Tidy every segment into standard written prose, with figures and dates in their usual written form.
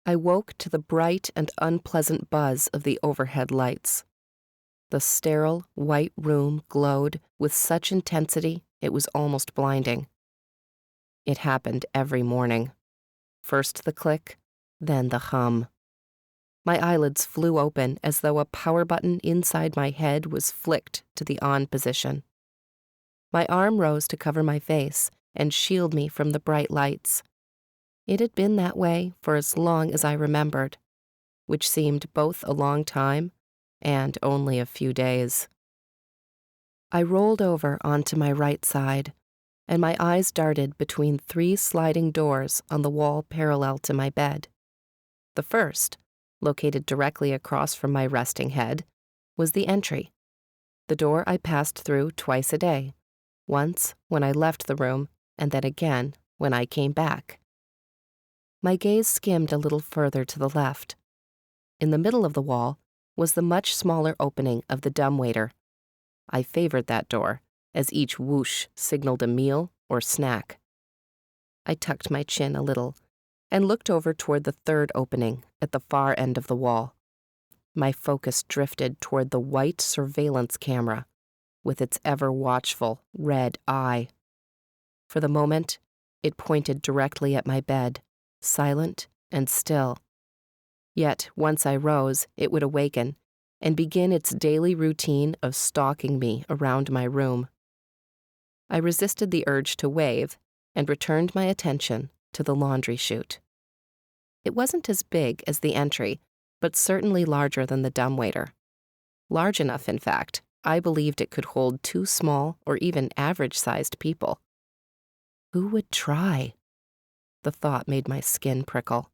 I woke to the bright and unpleasant buzz of the overhead lights. The sterile, white room glowed with such intensity it was almost blinding. It happened every morning. First the click, then the hum. My eyelids flew open as though a power button inside my head was flicked to the on position. My arm rose to cover my face and shield me from the bright lights. It had been that way for as long as I remembered, which seemed both a long time and only a few days. I rolled over onto my right side, and my eyes darted between 3 sliding doors on the wall parallel to my bed. The first, located directly across from my resting head, was the entry, the door I passed through twice a day, once when I left the room and then again when I came back. My gaze skimmed a little further to the left. In the middle of the wall was the much smaller opening of the dumbwaiter. I favored that door, as each whoosh signaled a meal or snack. I tucked my chin a little and looked over toward the third opening at the far end of the wall. My focus drifted toward the white surveillance camera with its ever-watchful red eye. For the moment, it pointed directly at my bed, silent and still. Yet, once I rose, it would awaken and begin its daily routine of stalking me around my room. I resisted the urge to wave and returned my attention to the laundry chute. It wasn't as big as the entry, but certainly larger than the dumbwaiter. Large enough, in fact, I believed it could hold 2 small or even average-sized people. Who would try? The thought made my skin prickle.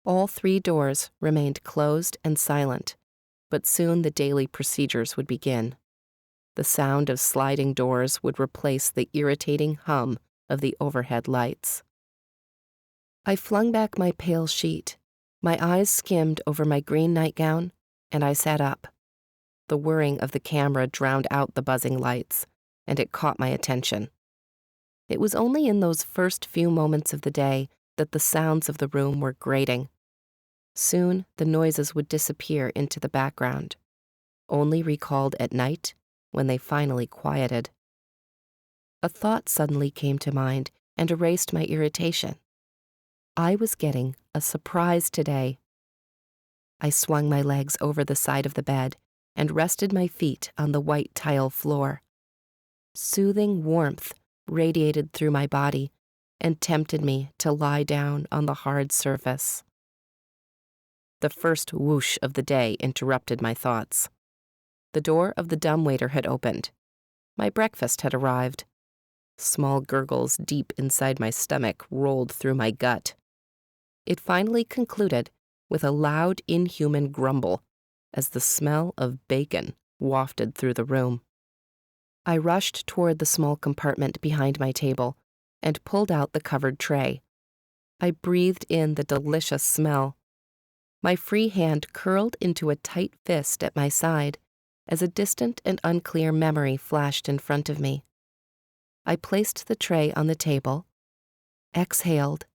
All 3 doors remained closed and silent, but soon the daily procedures would begin. The sound of sliding doors would replace the irritating hum of the overhead lights. I flung back my pale sheet. My eyes skimmed over my green nightgown, and I sat up. The whirring of the camera drowned out the buzzing lights, and it caught my attention. It was only in those first few moments of the day that the sounds of the room were grating. Soon the noises would disappear into the background, only recalled at night when they finally quieted. A thought suddenly came to mind and erased my irritation. I was getting a surprise today. I swung my legs over the side of the bed and rested my feet on the white tile floor. Soothing warmth radiated through my body and tempted me to lie down on the hard surface. The first whoosh of the day interrupted my thoughts. The door of the dumbwaiter had opened. My breakfast had arrived. Small gurgles deep inside my stomach rolled through my gut. It finally concluded with a loud, inhuman grumble as the smell of bacon wafted through the room. I rushed toward the small compartment behind my table and pulled out the covered tray. I breathed in the delicious smell. My free hand curled into a tight fist at my side as a distant and unclear memory flashed in front of me. I placed the tray on the table, exhaled,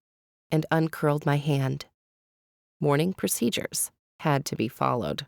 and uncurled my hand. Morning procedures had to be followed.